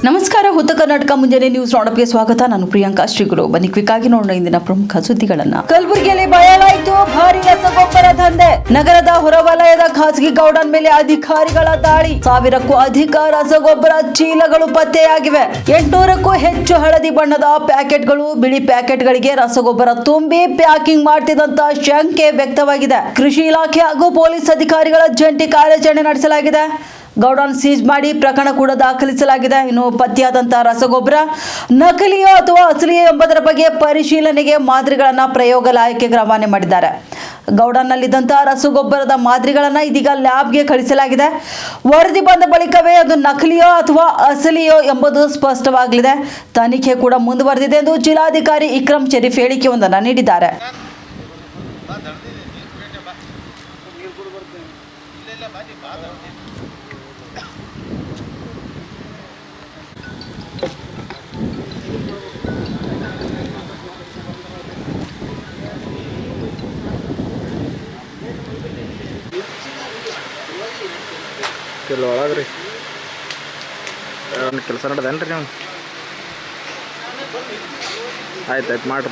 ನಮಸ್ಕಾರ. ಹೊತ್ತ ಕರ್ನಾಟಕ ಮುಂಜಾನೆ ನ್ಯೂಸ್ ನೋಡಪ್ಗೆ ಸ್ವಾಗತ. ನಾನು ಪ್ರಿಯಾಂಕಾ ಶ್ರೀಗುರು. ಬನ್ನಿ ಕ್ವಿಕ್ ಆಗಿ ನೋಡೋಣ ಇಂದಿನ ಪ್ರಮುಖ ಸುದ್ದಿಗಳನ್ನ. ಕಲಬುರಗಿಯಲ್ಲಿ ಬಯಲಾಯಿತು ಭಾರಿ ರಸಗೊಬ್ಬರ ದಂಧೆ. ನಗರದ ಹೊರವಲಯದ ಖಾಸಗಿ ಗೌಡನ್ ಮೇಲೆ ಅಧಿಕಾರಿಗಳ ದಾಳಿ. 1000ಕ್ಕೂ ಅಧಿಕ ರಸಗೊಬ್ಬರ ಚೀಲಗಳು ಪತ್ತೆಯಾಗಿವೆ. 800ಕ್ಕೂ ಹೆಚ್ಚು ಹಳದಿ ಬಣ್ಣದ ಪ್ಯಾಕೆಟ್ಗಳು, ಬಿಳಿ ಪ್ಯಾಕೆಟ್ಗಳಿಗೆ ರಸಗೊಬ್ಬರ ತುಂಬಿ ಪ್ಯಾಕಿಂಗ್ ಮಾಡ್ತಿದ್ದಂತ ಶಂಕೆ ವ್ಯಕ್ತವಾಗಿದೆ. ಕೃಷಿ ಇಲಾಖೆ ಹಾಗೂ ಪೊಲೀಸ್ ಅಧಿಕಾರಿಗಳ ಜಂಟಿ ಕಾರ್ಯಾಚರಣೆ ನಡೆಸಲಾಗಿದೆ. ಗೌಡನ್ ಸೀಜ್ ಮಾಡಿ ಪ್ರಕರಣ ಕೂಡ ದಾಖಲಿಸಲಾಗಿದೆ. ಇನ್ನು ಪತ್ತೆಯಾದಂತಹ ರಸಗೊಬ್ಬರ ನಕಲಿಯೋ ಅಥವಾ ಅಸಲಿಯೋ ಎಂಬುದರ ಬಗ್ಗೆ ಪರಿಶೀಲನೆಗೆ ಮಾದರಿಗಳನ್ನ ಪ್ರಯೋಗಾಲಯಕ್ಕೆ ರವಾನೆ ಮಾಡಿದ್ದಾರೆ. ಗೌಡನ್ನಲ್ಲಿದ್ದಂತಹ ರಸಗೊಬ್ಬರದ ಮಾದರಿಗಳನ್ನ ಇದೀಗ ಲ್ಯಾಬ್ಗೆ ಕಳಿಸಲಾಗಿದೆ. ವರದಿ ಬಂದ ಬಳಿಕವೇ ಅದು ನಕಲಿಯೋ ಅಥವಾ ಅಸಲಿಯೋ ಎಂಬುದು ಸ್ಪಷ್ಟವಾಗಲಿದೆ. ತನಿಖೆ ಕೂಡ ಮುಂದುವರೆದಿದೆ ಎಂದು ಜಿಲ್ಲಾಧಿಕಾರಿ ಇಕ್ರಮ್ ಶರೀಫ್ ಹೇಳಿಕೆಯೊಂದನ್ನು ನೀಡಿದ್ದಾರೆ. ಒಳಗ್ರಿ ಕೆಲಸ ನಡೆದೇನ್ರಿ ನೀವು? ಆಯ್ತು ಮಾಡ್ರಿ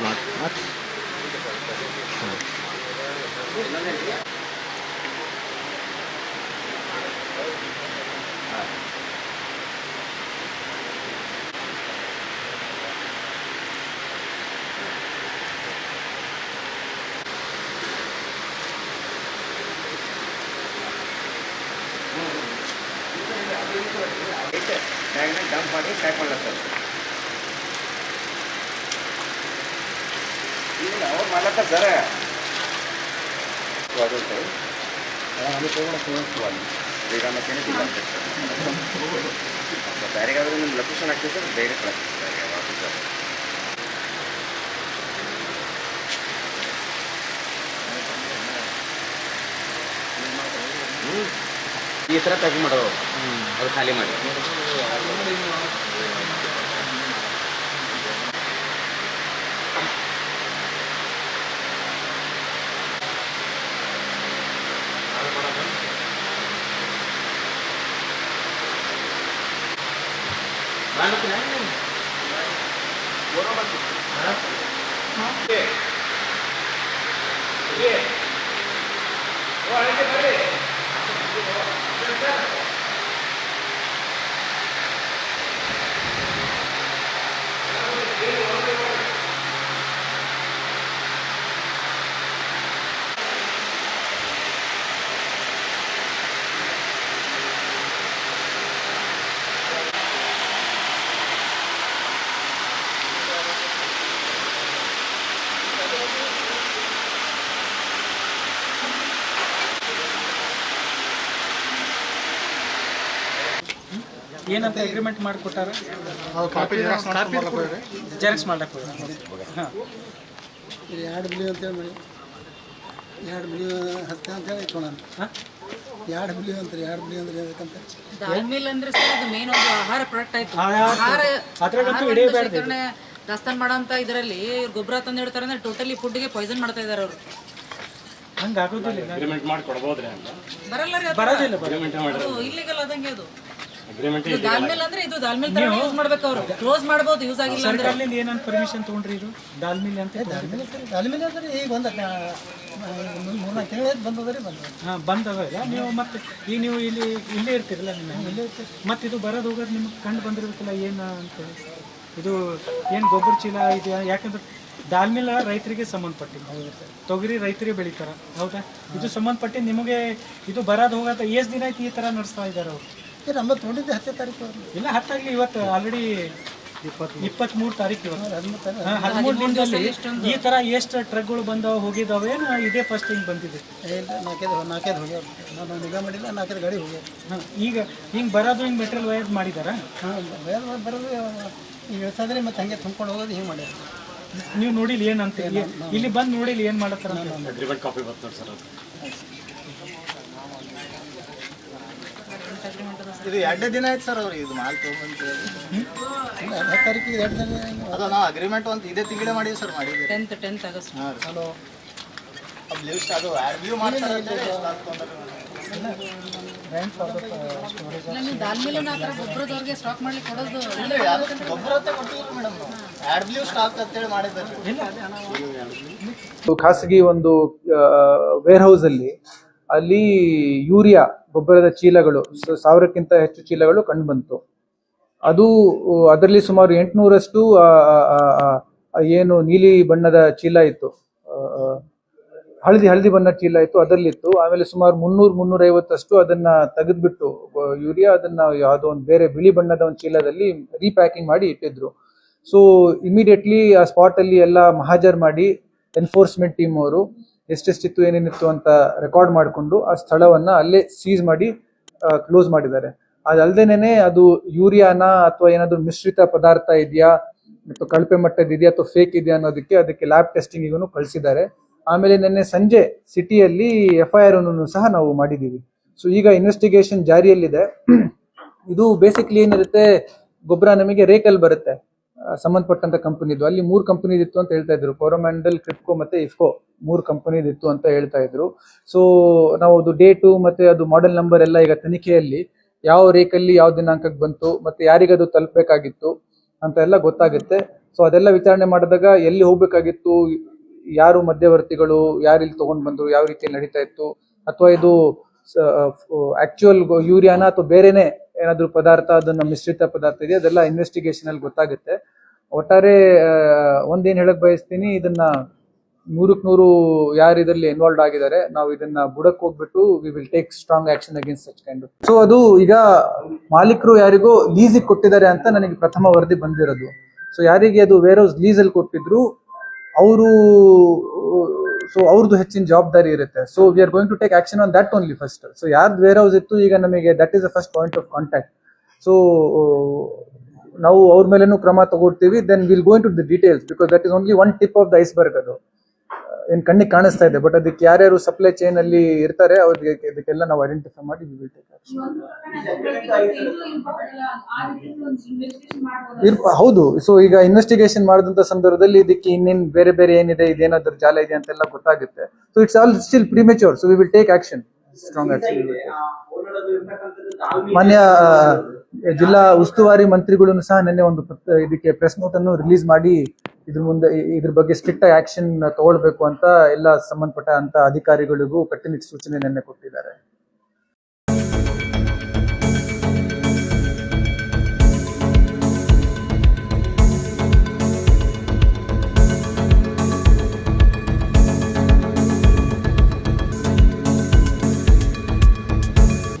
ಡಂಪ್ ಮಾಡಿ ಪ್ಯಾಕ್ ಮಾಡ್ಲತ್ತಾರೆ. ಈಗ ಅವ್ರು ಮಾಡ್ಲತ್ತಾರೆ ಸರ್. ಈಗ ಬೇರೆಗಾದ್ರೆ ನಿಮ್ಮ ಲೊಕೇಶನ್ ಹಾಕ್ತೀವಿ ಸರ್, ಬೇರೆ ಕಳಿಸ್ತೀವಿ ಸರ್ ಆಫೀಸರ್. ಈ ಥರ ಪ್ಯಾಕಿಂಗ್ ಮಾಡೋದು ಅದು ಖಾಲಿ ಮಾಡಿ. ಏನಂತ ಅಗ್ರಿಮೆಂಟ್ ಮಾಡಿಕೊಟ್ಟಾರ? ಜೆರಾಕ್ಸ್ ಮಾಡಕ್ಕೆ ಹಾಂ, ಇದು 2 ಬಿಲಿ ಅಂತೇಳಿ ಮಾಡಿ 2 ಬಿಲಿ ಹಸ್ತೆ ಅಂತೇಳಿ ಇಟ್ಕೊಳ. ಹಾಂ, 2 ಬಿಲಿ ಅಂತಾರೆ. 2 ಬಿಲಿ ಅಂದ್ರೆ ಏನಕ್ಕಂತ ದಾಲ್ ಮಿಲ್ ಅಂದ್ರೆ ಸರ್ ಅದು ಮೇನ್ ಒಂದು ಆಹಾರ ಪ್ರಾಡಕ್ಟ್ ಆಯ್ತು. ಶೇಖರಣೆ ದಾಸ್ತಾನು ಮಾಡೋಂಥ ಇದರಲ್ಲಿ ಗೊಬ್ಬರ ತಂದು ಹೇಳ್ತಾರೆ ಅಂದ್ರೆ ಟೋಟಲಿ ಫುಡ್ಗೆ ಪಾಯ್ಸನ್ ಮಾಡ್ತಾ ಇದ್ದಾರೆ ಅವರು. ಹಂಗೆ ಆಗೋದಿಲ್ಲ. ಅಗ್ರಿಮೆಂಟ್ ಮಾಡಿ ಕೊಡ್ಬೋದ್ರಿ? ಬರಲ್ಲ ರೀ, ಬರೋದಿಲ್ಲ. ಅದು ಇಲ್ಲಿಗಲ್ ಆದಂಗೆ. ಅದು ದಾಲ್ ಮಿಲ್ ಅಂದ್ರೆ ಇದು ದಾಲ್ ಮಿಲ್ ತರ ಯೂಸ್ ಮಾಡ್ಬೇಕು. ಅವರು ಕ್ಲೋಸ್ ಮಾಡ್ಬೋದು, ಯೂಸ್ ಆಗಿಲ್ಲ ಅಂದ್ರೆ. ಸರ್ಕಾರದಿಂದ ಏನಂತ ಪರ್ಮಿಷನ್ ತೊಗೊಂಡ್ರಿ? ಇದು ದಾಲ್ ಮಿಲ್ ಅಂತ ದಾಲ್ ಮಿಲ್ ಅಂದ್ರೆ ಈಗ ಒಂದು 3-4 ತಿಂಗಳು ಬಂದದ್ರಿ. ಹಾಂ, ಬಂದವಲ್ಲ. ನೀವು ಮತ್ತೆ ಈಗ ನೀವು ಇಲ್ಲೇ ಇರ್ತೀರಲ್ಲ, ನಿಮ್ಮ ಇಲ್ಲೇ ಇರ್ತೀರಿ. ಮತ್ತು ಇದು ಬರೋದು ಹೋಗೋದು ನಿಮ್ಗೆ ಕಂಡು ಬಂದಿರ್ಬೇಕಲ್ಲ ಏನು ಅಂತ. ಇದು ಏನು ಗೊಬ್ಬರ ಚೀಲ ಇದೆಯಾ? ಯಾಕಂದ್ರೆ ದಾಲ್ ಮಿಲ್ ರೈತರಿಗೆ ಸಂಬಂಧಪಟ್ಟಿದ್ದು. ತೊಗರಿ ರೈತರಿಗೆ ಬೆಳಿತಾರ, ಹೌದಾ? ಇದು ಸಂಬಂಧಪಟ್ಟಿದ್ದು ನಿಮಗೆ. ಇದು ಬರೋದು ಹೋಗೋದು ಎಷ್ಟು ದಿನ ಆಯ್ತು ಈ ಥರ ನಡೆಸ್ತಾ ಇದ್ದಾರೆ ಅವರು? ನಮ್ಮ ತೊಗೊಂಡಿದ್ದೆ 10ನೇ ತಾರೀಕು. ಇಲ್ಲ, 10 ಆಗಲಿ. ಇವತ್ತು ಆಲ್ರೆಡಿ 23 ತಾರೀಕು. ಇವತ್ತು 13 ದಿನದಲ್ಲಿ ಈ ಥರ ಎಷ್ಟು ಟ್ರಕ್ಗಳು ಬಂದಾವೆ ಹೋಗಿದ್ದಾವೆ? ಏನು ಇದೇ ಫಸ್ಟ್ ಹಿಂಗೆ ಬಂದಿದೆ? 4 ಹೋಗ್ಯಾವ. ನಾನು ನಿಗಾ ಮಾಡಿಲ್ಲ, 4 ಗಾಡಿ ಹೋಗ್ಯಾವ. ಹಾಂ, ಈಗ ಹಿಂಗೆ ಬರೋದು ಹಿಂಗೆ ಮೆಟೀರಿಯಲ್ ವೈರ್ ಮಾಡಿದಾರಾ? ಹಾಂ, ಬರೋದು ಈಗ ಇಳಿಸೋದ್ರಿ, ಮತ್ತು ಹಂಗೆ ತುಂಬ್ಕೊಂಡು ಹೋಗೋದು ಹಿಂಗೆ ಮಾಡ್ಯಾರ. ನೀವು ನೋಡಿಲ್ಲ ಏನಂತ? ಇಲ್ಲಿ ಬಂದು ನೋಡಿಲ್ಲ ಏನು ಮಾಡತ್ತಾರ? ಅಗ್ರಿಮೆಂಟ್ ಕಾಪಿ ಬರ್ತದೆ ಸರ್. ಅದು ಇದು 2 ದಿನ ಆಯ್ತು ಸರ್. ಅವ್ರಿಗೆ ಇದು ಮಾಲ್ ತೊಗೊಂಡು 10 ತಾರೀಕಿಗೆ 2 ದಿನ ಅದ ನಾವು ಅಗ್ರಿಮೆಂಟ್ ಒಂದು ಇದೇ ತಿಂಗಳೇ ಮಾಡಿವಿ ಸರ್. ಮಾಡಿದ್ವಿ 10th ಆಗಸ್ಟ್. ಹಾಂ, ಹಲೋ ಅದು ಲಿಸ್ಟ್ ಅದು ವ್ಯೂ ಮಾಡ್ತಾರೆ. Rent for the storage. ಇಲ್ಲ ನೀವು ದಾಲ್ಮಿಲ್ ಆ ಥರ ಗೊಬ್ಬರದವ್ರಿಗೆ ಸ್ಟಾಕ್ ಮಾಡ್ಲಿಕ್ಕೆ ಕೊಡೋದು ಖಾಸಗಿ ಒಂದು ವೇರ್ ಹೌಸ್ ಅಲ್ಲಿ ಯೂರಿಯಾ ಗೊಬ್ಬರದ ಚೀಲಗಳು 1000ಕ್ಕಿಂತ ಹೆಚ್ಚು ಚೀಲಗಳು ಕಂಡು ಬಂತು. ಅದು ಅದರಲ್ಲಿ ಸುಮಾರು 800ರಷ್ಟು ಏನು ನೀಲಿ ಬಣ್ಣದ ಚೀಲ ಇತ್ತು, ಹಳದಿ ಬಣ್ಣದ ಚೀಲ ಇತ್ತು, ಅದರಲ್ಲಿತ್ತು. ಆಮೇಲೆ ಸುಮಾರು 300-350 ಅದನ್ನ ತೆಗೆದ್ಬಿಟ್ಟು ಯೂರಿಯಾ ಅದನ್ನ ಯಾವುದೋ ಒಂದು ಬೇರೆ ಬಿಳಿ ಬಣ್ಣದ ಒಂದು ಚೀಲದಲ್ಲಿ ರೀಪ್ಯಾಕಿಂಗ್ ಮಾಡಿ ಇಟ್ಟಿದ್ರು. ಸೊ ಇಮಿಡಿಯೇಟ್ಲಿ ಆ ಸ್ಪಾಟ್ ಅಲ್ಲಿ ಎಲ್ಲ ಮಹಾಜರ್ ಮಾಡಿ ಎನ್ಫೋರ್ಸ್ಮೆಂಟ್ ಟೀಮ್ ಅವರು ಎಷ್ಟೆಷ್ಟಿತ್ತು ಏನೇನಿತ್ತು ಅಂತ ರೆಕಾರ್ಡ್ ಮಾಡಿಕೊಂಡು ಆ ಸ್ಥಳವನ್ನ ಅಲ್ಲೇ ಸೀಸ್ ಮಾಡಿ ಕ್ಲೋಸ್ ಮಾಡಿದ್ದಾರೆ. ಅದಲ್ದೇನೆ ಅದು ಯೂರಿಯಾನ ಅಥವಾ ಏನಾದ್ರು ಮಿಶ್ರಿತ ಪದಾರ್ಥ ಇದೆಯಾ ಅಥವಾ ಕಳಪೆ ಮಟ್ಟದ ಇದೆಯಾ ಅಥವಾ ಫೇಕ್ ಇದೆಯಾ ಅನ್ನೋದಕ್ಕೆ ಅದಕ್ಕೆ ಲ್ಯಾಬ್ ಟೆಸ್ಟಿಂಗಿಗೂ ಕಳಿಸಿದ್ದಾರೆ. ಆಮೇಲೆ ನಿನ್ನೆ ಸಂಜೆ ಸಿಟಿಯಲ್ಲಿ FIR ಅನ್ನು ಸಹ ನಾವು ಮಾಡಿದ್ದೀವಿ. ಸೊ ಈಗ ಇನ್ವೆಸ್ಟಿಗೇಷನ್ ಜಾರಿಯಲ್ಲಿದೆ. ಇದು ಬೇಸಿಕ್ಲಿ ಏನಿರುತ್ತೆ, ಗೊಬ್ಬರ ನಮಗೆ ರೇಕಲ್ ಬರುತ್ತೆ ಸಂಬಂಧಪಟ್ಟಂತ ಕಂಪನಿದು. ಅಲ್ಲಿ 3 ಕಂಪನಿದಿತ್ತು ಅಂತ ಹೇಳ್ತಾ ಇದ್ರು, ಕೋರೋಮ್ಯಾಂಡಲ್, ಕ್ರಿಪ್ಕೋ ಮತ್ತೆ ಇಫ್ಕೋ 3 ಕಂಪನಿದಿತ್ತು ಅಂತ ಹೇಳ್ತಾ ಇದ್ರು. ಸೊ ನಾವು ಅದು ಡೇಟು ಮತ್ತೆ ಅದು ಮಾಡೆಲ್ ನಂಬರ್ ಎಲ್ಲ ಈಗ ತನಿಖೆಯಲ್ಲಿ ಯಾವ ರೇಕಲ್ಲಿ ಯಾವ ದಿನಾಂಕಕ್ಕೆ ಬಂತು ಮತ್ತೆ ಯಾರಿಗದು ತಲುಪಬೇಕಾಗಿತ್ತು ಅಂತ ಎಲ್ಲ ಗೊತ್ತಾಗುತ್ತೆ. ಸೊ ಅದೆಲ್ಲ ವಿಚಾರಣೆ ಮಾಡಿದಾಗ ಎಲ್ಲಿ ಹೋಗ್ಬೇಕಾಗಿತ್ತು, ಯಾರು ಮಧ್ಯವರ್ತಿಗಳು, ಯಾರು ಇಲ್ಲಿ ತಗೊಂಡ್ ಬಂದ್ರು, ಯಾವ ರೀತಿಯಲ್ಲಿ ನಡೀತಾ ಇತ್ತು, ಅಥವಾ ಇದು ಆಕ್ಚುಯಲ್ ಯೂರಿಯಾನ ಅಥವಾ ಬೇರೆನೆ ಏನಾದ್ರು ಪದಾರ್ಥ, ಅದನ್ನ ಮಿಶ್ರಿತ ಪದಾರ್ಥ ಇದೆಯಾ, ಅದೆಲ್ಲ ಇನ್ವೆಸ್ಟಿಗೇಷನ್ ಅಲ್ಲಿ ಗೊತ್ತಾಗುತ್ತೆ. ಒಟ್ಟಾರೆ ಒಂದೇನ್ ಹೇಳಕ್ ಬಯಸ್ತೀನಿ, ಇದನ್ನ 100% ಯಾರು ಇದರಲ್ಲಿ ಇನ್ವಾಲ್ವ್ ಆಗಿದ್ದಾರೆ, ನಾವು ಇದನ್ನ ಬುಡಕ್ ಹೋಗ್ಬಿಟ್ಟು we will take strong action against such kind. So ಅದು ಈಗ ಮಾಲೀಕರು ಯಾರಿಗೋ ಲೀಸಿಗೆ ಕೊಟ್ಟಿದ್ದಾರೆ ಅಂತ ನನಗೆ ಪ್ರಥಮ ವರದಿ ಬಂದಿರೋದು. ಸೊ ಯಾರಿಗೆ ಅದು ವೇರ್ ಹೌಸ್ ಲೀಸಲ್ಲಿ ಕೊಟ್ಟಿದ್ರು ಅವರು, ಸೊ ಅವ್ರದ್ದು ಹೆಚ್ಚಿನ ಜವಾಬ್ದಾರಿ ಇರುತ್ತೆ. So we are going to take action on that only first. So ಯಾರ್ದು ವೇರ್ ಹೌಸ್ ಇತ್ತು ಈಗ ನಮಗೆ that is the first point of contact. So ನಾವು ಅವ್ರ ಮೇಲೇನು ಕ್ರಮ ತಗೊಳ್ತೀವಿ. Then will go into the details, because that is only one tip of the iceberg. ಅದು ಏನ್ ಕಣ್ಣಿಗೆ ಕಾಣಿಸ್ತಾ ಇದೆ, ಬಟ್ ಅದಕ್ಕೆ ಯಾರ್ಯಾರು ಸಪ್ಲೈ ಚೈನ್ ಅಲ್ಲಿ ಇರ್ತಾರೆ ಅವ್ರಿಗೆ ಇದಕ್ಕೆಲ್ಲ ನಾವು ಐಡೆಂಟಿಫೈ ಮಾಡಿ ವಿ ವಿಲ್ ಟೇಕ್ ಆಕ್ಷನ್. ಹೌದು. ಸೊ ಈಗ ಇನ್ವೆಸ್ಟಿಗೇಷನ್ ಮಾಡಿದಂತ ಸಂದರ್ಭದಲ್ಲಿ ಇದಕ್ಕೆ ಇನ್ನೇನ್ ಬೇರೆ ಏನಿದೆ, ಇದೇನಾದ್ರೂ ಜಾಲ ಇದೆ ಅಂತೆಲ್ಲ ಗೊತ್ತಾಗುತ್ತೆ. So it's all still premature. So we will take action, strong action. ಮಾನ್ಯ ಜಿಲ್ಲಾ ಉಸ್ತುವಾರಿ ಮಂತ್ರಿಗಳು ಸಹ ನಿನ್ನೆ ಒಂದು ಇದಕ್ಕೆ ಪ್ರೆಸ್ ನೋಟ್ ಅನ್ನು ರಿಲೀಸ್ ಮಾಡಿ ಇದ್ರ ಬಗ್ಗೆ ಸ್ಟ್ರಿಕ್ಟ್ ಆಕ್ಷನ್ ತಗೊಳ್ಬೇಕು ಅಂತ ಎಲ್ಲ ಸಂಬಂಧಪಟ್ಟ ಅಂತ ಅಧಿಕಾರಿಗಳಿಗೂ ಕಟ್ಟುನಿಟ್ಟಿನ ಸೂಚನೆ ನಿನ್ನೆ ಕೊಟ್ಟಿದ್ದಾರೆ.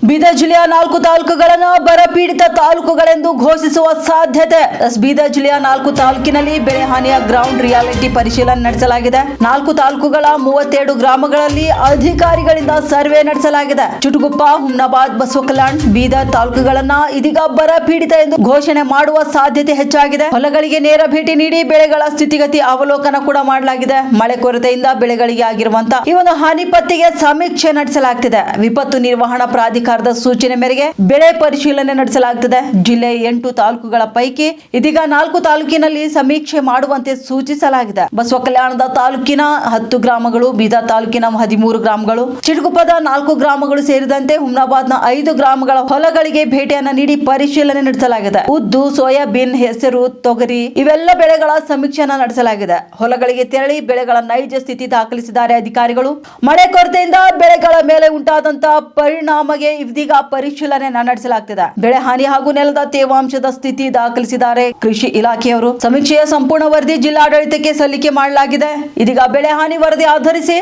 ಬೀದರ್ ಜಿಲ್ಲೆಯ 4 ತಾಲೂಕುಗಳನ್ನು ಬರಪೀಡಿತ ತಾಲೂಕುಗಳೆಂದು ಘೋಷಿಸುವ ಸಾಧ್ಯತೆ. ಬೀದರ್ ಜಿಲ್ಲೆಯ 4 ತಾಲೂಕಿನಲ್ಲಿ ಬೆಳೆ ಹಾನಿಯ ಗ್ರೌಂಡ್ ರಿಯಾಲಿಟಿ ಪರಿಶೀಲನೆ ನಡೆಸಲಾಗಿದೆ. 4 ತಾಲೂಕುಗಳ 32 ಗ್ರಾಮಗಳಲ್ಲಿ ಅಧಿಕಾರಿಗಳಿಂದ ಸರ್ವೆ ನಡೆಸಲಾಗಿದೆ. ಚುಟುಗುಪ್ಪ, ಹುಮ್ನಾಬಾದ್, ಬಸವಕಲ್ಯಾಣ್, ಬೀದರ್ ತಾಲೂಕುಗಳನ್ನ ಇದೀಗ ಬರಪೀಡಿತ ಎಂದು ಘೋಷಣೆ ಮಾಡುವ ಸಾಧ್ಯತೆ ಹೆಚ್ಚಾಗಿದೆ. ಹೊಲಗಳಿಗೆ ನೇರ ಭೇಟಿ ನೀಡಿ ಬೆಳೆಗಳ ಸ್ಥಿತಿಗತಿ ಅವಲೋಕನ ಕೂಡ ಮಾಡಲಾಗಿದೆ. ಮಳೆ ಕೊರತೆಯಿಂದ ಬೆಳೆಗಳಿಗೆ ಆಗಿರುವಂತಹ ಈ ಒಂದು ಹಾನಿ ಪತ್ತೆಗೆ ಸಮೀಕ್ಷೆ ನಡೆಸಲಾಗುತ್ತಿದೆ. ವಿಪತ್ತು ನಿರ್ವಹಣಾ ಪ್ರಾಧಿಕಾರದ ಸೂಚನೆ ಮೇರೆಗೆ ಬೆಳೆ ಪರಿಶೀಲನೆ ನಡೆಸಲಾಗುತ್ತದೆ. ಜಿಲ್ಲೆಯ 8 ತಾಲೂಕುಗಳ ಪೈಕಿ ಇದೀಗ 4 ತಾಲೂಕಿನಲ್ಲಿ ಸಮೀಕ್ಷೆ ಮಾಡುವಂತೆ ಸೂಚಿಸಲಾಗಿದೆ. ಬಸವಕಲ್ಯಾಣದ ತಾಲೂಕಿನ 10 ಗ್ರಾಮಗಳು, ಬೀದರ್ ತಾಲೂಕಿನ 13 ಗ್ರಾಮಗಳು, ಚಿಟಗುಪ್ಪದ 4 ಗ್ರಾಮಗಳು ಸೇರಿದಂತೆ ಹುಮ್ನಾಬಾದ್ನ 5 ಗ್ರಾಮಗಳ ಹೊಲಗಳಿಗೆ ಭೇಟಿಯನ್ನ ನೀಡಿ ಪರಿಶೀಲನೆ ನಡೆಸಲಾಗಿದೆ. ಉದ್ದು, ಸೋಯಾಬೀನ್, ಹೆಸರು, ತೊಗರಿ ಇವೆಲ್ಲ ಬೆಳೆಗಳ ಸಮೀಕ್ಷೆಯನ್ನ ನಡೆಸಲಾಗಿದೆ. ಹೊಲಗಳಿಗೆ ತೆರಳಿ ಬೆಳೆಗಳ ನೈಜ ಸ್ಥಿತಿ ದಾಖಲಿಸಿದ್ದಾರೆ ಅಧಿಕಾರಿಗಳು. ಮಳೆ ಕೊರತೆಯಿಂದ ಬೆಳೆಗಳ ಮೇಲೆ ಉಂಟಾದಂತಹ ಪರಿಣಾಮಗೆ ಇದೀಗ ಪರಿಶೀಲನೆ ನಡೆಸಲಾಗುತ್ತಿದೆ. ಬೆಳೆ ಹಾನಿ ಹಾಗೂ ನೆಲದ ತೇವಾಂಶದ ಸ್ಥಿತಿ ದಾಖಲಿಸಿದ್ದಾರೆ ಕೃಷಿ ಇಲಾಖೆಯವರು. ಸಮೀಕ್ಷೆಯ ಸಂಪೂರ್ಣ ವರದಿ ಜಿಲ್ಲಾಡಳಿತಕ್ಕೆ ಸಲ್ಲಿಕೆ ಮಾಡಲಾಗಿದೆ. ಇದೀಗ ಬೆಳೆ ಹಾನಿ ವರದಿ ಆಧರಿಸಿ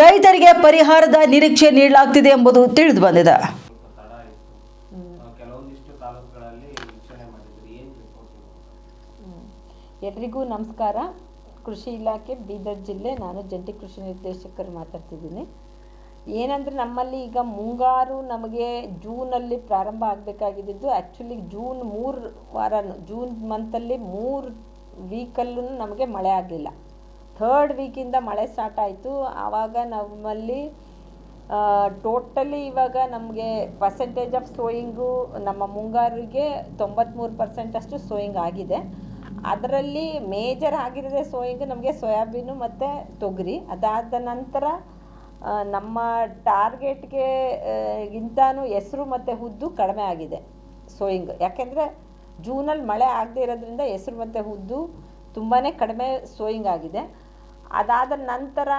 ರೈತರಿಗೆ ಪರಿಹಾರದ ನಿರೀಕ್ಷೆ ನೀಡಲಾಗುತ್ತಿದೆ ಎಂಬುದು ತಿಳಿದು ಬಂದಿದೆ. ಎಲ್ರಿಗೂ ನಮಸ್ಕಾರ. ಕೃಷಿ ಇಲಾಖೆ ಬೀದರ್ ಜಿಲ್ಲೆ, ನಾನು ಜಂಟಿ ಕೃಷಿ ನಿರ್ದೇಶಕರು ಮಾತಾಡ್ತಿದ್ದೀನಿ. ಏನಂದರೆ ನಮ್ಮಲ್ಲಿ ಈಗ ಮುಂಗಾರು ನಮಗೆ ಜೂನಲ್ಲಿ ಪ್ರಾರಂಭ ಆಗಬೇಕಾಗಿದ್ದು, ಆ್ಯಕ್ಚುಲಿ ಜೂನ್ ಮಂತಲ್ಲಿ 3 ವೀಕಲ್ಲೂ ನಮಗೆ ಮಳೆ ಆಗಲಿಲ್ಲ. 3rd ವೀಕಿಂದ ಮಳೆ ಸ್ಟಾರ್ಟ್ ಆಯಿತು. ಆವಾಗ ನಮ್ಮಲ್ಲಿ ಟೋಟಲಿ ಇವಾಗ ನಮಗೆ ಪರ್ಸೆಂಟೇಜ್ ಆಫ್ ಸೋಯಿಂಗು ನಮ್ಮ ಮುಂಗಾರಿಗೆ 93% ಅಷ್ಟು ಸೋಯಿಂಗ್ ಆಗಿದೆ. ಅದರಲ್ಲಿ ಮೇಜರ್ ಆಗಿರೋದೇ ಸೋಯಿಂಗ್ ನಮಗೆ ಸೋಯಾಬೀನು ಮತ್ತು ತೊಗರಿ. ಅದಾದ ನಂತರ ನಮ್ಮ ಟಾರ್ಗೆಟ್ಗೆ ಗಿಂತನೂ ಹೆಸರು ಮತ್ತು ಉದ್ದು ಕಡಿಮೆ ಆಗಿದೆ ಸೋಯಿಂಗ್. ಯಾಕೆಂದರೆ ಜೂನಲ್ಲಿ ಮಳೆ ಆಗದೆ ಇರೋದ್ರಿಂದ ಹೆಸರು ಮತ್ತು ಉದ್ದು ತುಂಬಾ ಕಡಿಮೆ ಸೋಯಿಂಗ್ ಆಗಿದೆ. ಅದಾದ ನಂತರ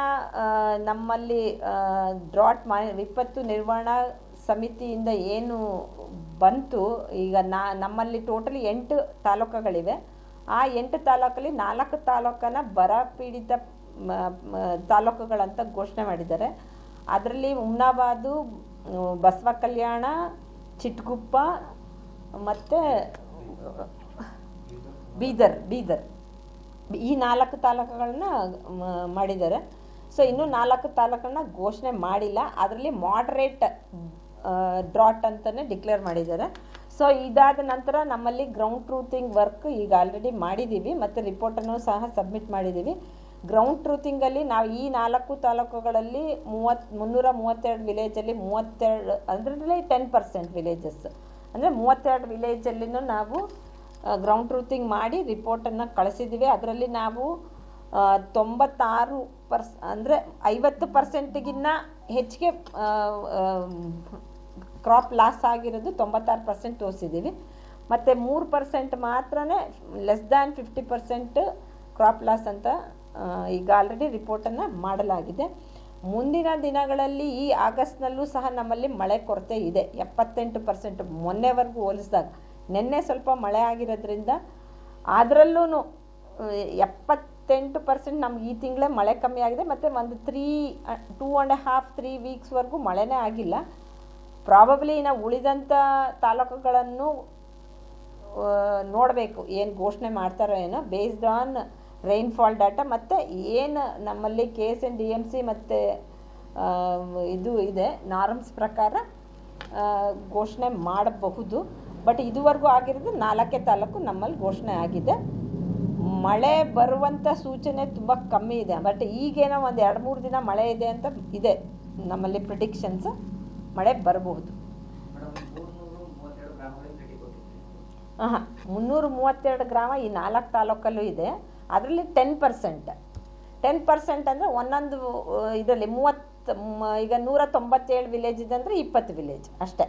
ನಮ್ಮಲ್ಲಿ ವಿಪತ್ತು ನಿರ್ವಹಣಾ ಸಮಿತಿಯಿಂದ ಏನು ಬಂತು, ಈಗ ನಮ್ಮಲ್ಲಿ ಟೋಟಲಿ 8 ತಾಲೂಕುಗಳಿವೆ. ಆ 8 ತಾಲೂಕಲ್ಲಿ 4 ತಾಲೂಕನ್ನು ಬರ ಪೀಡಿತ ತಾಲೂಕುಗಳಂತ ಘೋಷಣೆ ಮಾಡಿದ್ದಾರೆ. ಅದರಲ್ಲಿ ಹುಮ್ನಾಬಾದು, ಬಸವ ಕಲ್ಯಾಣ, ಚಿಟ್ಗುಪ್ಪ ಮತ್ತು ಬೀದರ್ ಈ 4 ತಾಲೂಕುಗಳನ್ನ ಮಾಡಿದ್ದಾರೆ. ಸೊ ಇನ್ನೂ 4 ತಾಲೂಕನ್ನ ಘೋಷಣೆ ಮಾಡಿಲ್ಲ. ಅದರಲ್ಲಿ ಮಾಡ್ರೇಟ್ ಡ್ರಾಟ್ ಅಂತಲೇ ಡಿಕ್ಲೇರ್ ಮಾಡಿದ್ದಾರೆ. ಸೊ ಇದಾದ ನಂತರ ನಮ್ಮಲ್ಲಿ ಗ್ರೌಂಡ್ ಟ್ರೂತಿಂಗ್ ವರ್ಕ್ ಈಗ ಆಲ್ರೆಡಿ ಮಾಡಿದ್ದೀವಿ ಮತ್ತು ರಿಪೋರ್ಟನ್ನು ಸಹ ಸಬ್ಮಿಟ್ ಮಾಡಿದ್ದೀವಿ. ಗ್ರೌಂಡ್ ಟ್ರೂತಿಂಗಲ್ಲಿ ನಾವು ಈ 4 ತಾಲೂಕುಗಳಲ್ಲಿ 332 ವಿಲೇಜಲ್ಲಿ 32 ಅದರಲ್ಲಿ 10% ವಿಲೇಜಸ್ ಅಂದರೆ 32 ವಿಲೇಜಲ್ಲಿನೂ ನಾವು ಗ್ರೌಂಡ್ ಟ್ರೂತಿಂಗ್ ಮಾಡಿ ರಿಪೋರ್ಟನ್ನು ಕಳಿಸಿದ್ದೀವಿ. ಅದರಲ್ಲಿ ನಾವು 96% ಅಂದರೆ 50%ಗಿನ್ನ ಹೆಚ್ಚಿಗೆ ಕ್ರಾಪ್ ಲಾಸ್ ಆಗಿರೋದು 96% ತೋರಿಸಿದ್ದೀವಿ. ಮತ್ತು 3% ಮಾತ್ರ ಲೆಸ್ ದ್ಯಾನ್ 50% ಕ್ರಾಪ್ ಲಾಸ್ ಅಂತ ಈಗ ಆಲ್ರೆಡಿ ರಿಪೋರ್ಟನ್ನು ಮಾಡಲಾಗಿದೆ. ಮುಂದಿನ ದಿನಗಳಲ್ಲಿ ಈ ಆಗಸ್ಟ್ನಲ್ಲೂ ಸಹ ನಮ್ಮಲ್ಲಿ ಮಳೆ ಕೊರತೆ ಇದೆ. 78% ಮೊನ್ನೆವರೆಗೂ ಹೋಲಿಸಿದಾಗ. ನಿನ್ನೆ ಸ್ವಲ್ಪ ಮಳೆ ಆಗಿರೋದ್ರಿಂದ ಅದರಲ್ಲೂ 78% ನಮ್ಗೆ ಈ ತಿಂಗಳೇ ಮಳೆ ಕಮ್ಮಿ ಆಗಿದೆ. ಮತ್ತು ಒಂದು 2.5-3 ವೀಕ್ಸ್ವರೆಗೂ ಮಳೆನೇ ಆಗಿಲ್ಲ. ಪ್ರಾಬಬ್ಲಿ ನಾವು ಉಳಿದಂಥ ತಾಲೂಕುಗಳನ್ನು ನೋಡಬೇಕು, ಏನು ಘೋಷಣೆ ಮಾಡ್ತಾರೋ ಏನೋ ಬೇಸ್ಡ್ ಆನ್ ರೈನ್ಫಾಲ್ ಡಾಟಾ. ಮತ್ತು ಏನು ನಮ್ಮಲ್ಲಿ KSNDMC ಮತ್ತು ಇದು ಇದೆ ನಾರ್ಮ್ಸ್ ಪ್ರಕಾರ ಘೋಷಣೆ ಮಾಡಬಹುದು. ಬಟ್ ಇದುವರೆಗೂ ಆಗಿರೋದು 4 ತಾಲೂಕು ನಮ್ಮಲ್ಲಿ ಘೋಷಣೆ ಆಗಿದೆ. ಮಳೆ ಬರುವಂಥ ಸೂಚನೆ ತುಂಬ ಕಮ್ಮಿ ಇದೆ. ಬಟ್ ಈಗೇನೋ ಒಂದು 2-3 ದಿನ ಮಳೆ ಇದೆ ಅಂತ ಇದೆ ನಮ್ಮಲ್ಲಿ ಪ್ರಿಡಿಕ್ಷನ್ಸ್. ಮಳೆ ಬರಬಹುದು. 332 ಗ್ರಾಮ ಈ 4 ತಾಲೂಕಲ್ಲೂ ಇದೆ. ಅದರಲ್ಲಿ 10% ಅಂದರೆ ಒಂದೊಂದು ಇದರಲ್ಲಿ ಈಗ 197 ವಿಲೇಜ್ ಇದೆ ಅಂದರೆ 20 ವಿಲೇಜ್ ಅಷ್ಟೇ.